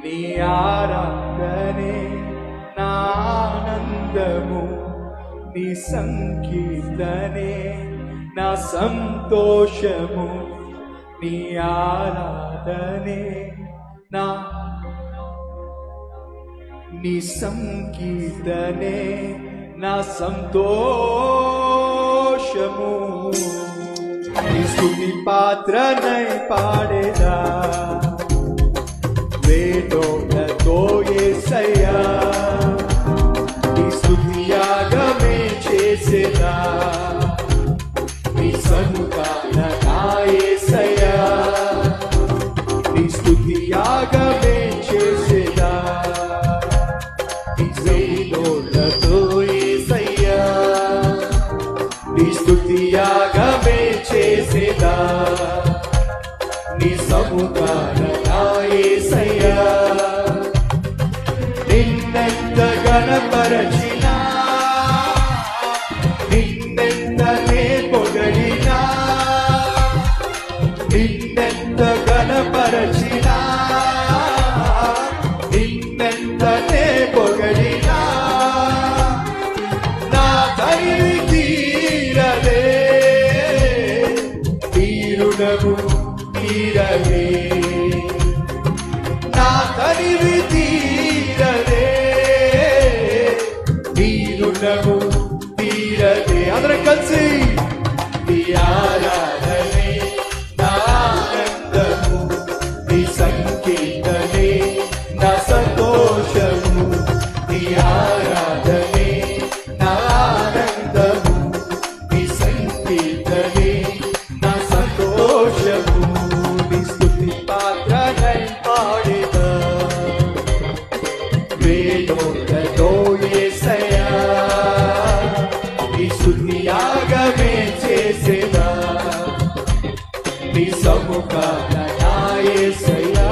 నీ ఆరాధనే నా ఆనందము, నీ సంకీర్తనే నా సంతోషము, నీ ఆరాధనే నా నీ సంకీర్తనే నా సంతోషము. నీ స్తుతి పాత్రనై పాడేదా వేదోలతో యేసయ్యా, నీ స్తుతి యాగమే చేసేదా నీ సన్నిధాన నా యేసయ్యా, నీ స్తుతి యాగమే చేసేదా నీ వేదోలతో యేసయ్యా, నీ స్తుతి యాగమే చేసేదా నీ సముఖాన నా యేసయ్యా. నిన్నెంత ఘనపరచినా, నిన్నెంతనే పొగడినా, నిన్నెంత ఘనపరచినా, నిన్నెంతనే పొగడినా, నా తనివి తీరలే తీరునము తీరలే, నా తనివి తీరలే తీరునము తీరలే. అందరం కలిసి నీ ఆరాధనే నా ఆనందము, నీ సంకీర్తనే నా సంతోషము, నీ ఆరాధనే నా ఆనందము, నీ సంకీర్తనే నా సంతోషము. నీ స్తుతి పాత్రనై పాడేదా వేదోలతో యేసయ్యా, నీ స్తుతి యాగమే చేసేదా నీ సముఖాన నా యేసయ్యా.